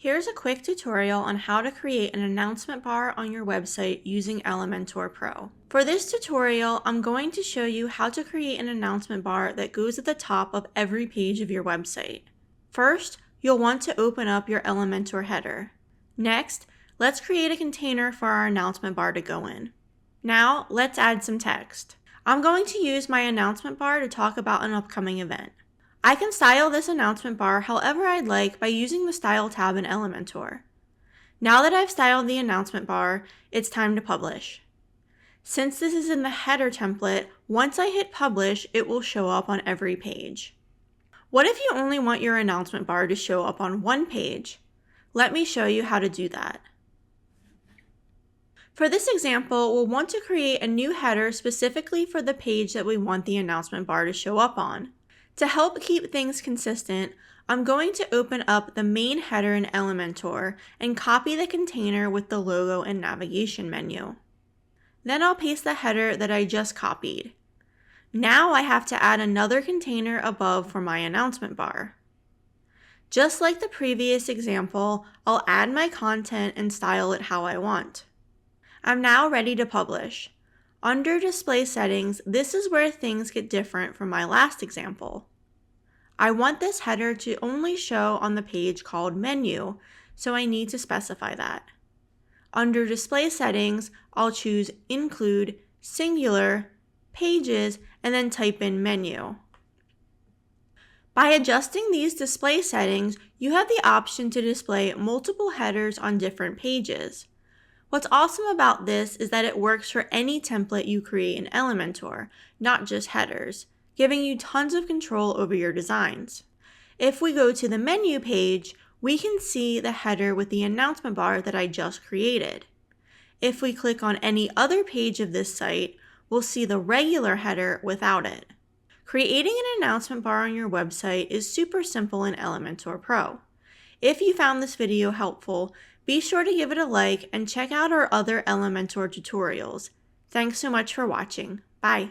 Here's a quick tutorial on how to create an announcement bar on your website using Elementor Pro. For this tutorial, I'm going to show you how to create an announcement bar that goes at the top of every page of your website. First, you'll want to open up your Elementor header. Next, let's create a container for our announcement bar to go in. Now, let's add some text. I'm going to use my announcement bar to talk about an upcoming event. I can style this announcement bar however I'd like by using the Style tab in Elementor. Now that I've styled the announcement bar, it's time to publish. Since this is in the header template, once I hit publish, it will show up on every page. What if you only want your announcement bar to show up on one page? Let me show you how to do that. For this example, we'll want to create a new header specifically for the page that we want the announcement bar to show up on. To help keep things consistent, I'm going to open up the main header in Elementor and copy the container with the logo and navigation menu. Then I'll paste the header that I just copied. Now I have to add another container above for my announcement bar. Just like the previous example, I'll add my content and style it how I want. I'm now ready to publish. Under Display Settings, this is where things get different from my last example. I want this header to only show on the page called Menu, so I need to specify that. Under Display Settings, I'll choose Include, Singular, Pages, and then type in Menu. By adjusting these display settings, you have the option to display multiple headers on different pages. What's awesome about this is that it works for any template you create in Elementor, not just headers, giving you tons of control over your designs. If we go to the menu page, we can see the header with the announcement bar that I just created. If we click on any other page of this site, we'll see the regular header without it. Creating an announcement bar on your website is super simple in Elementor Pro. If you found this video helpful, be sure to give it a like and check out our other Elementor tutorials. Thanks so much for watching. Bye.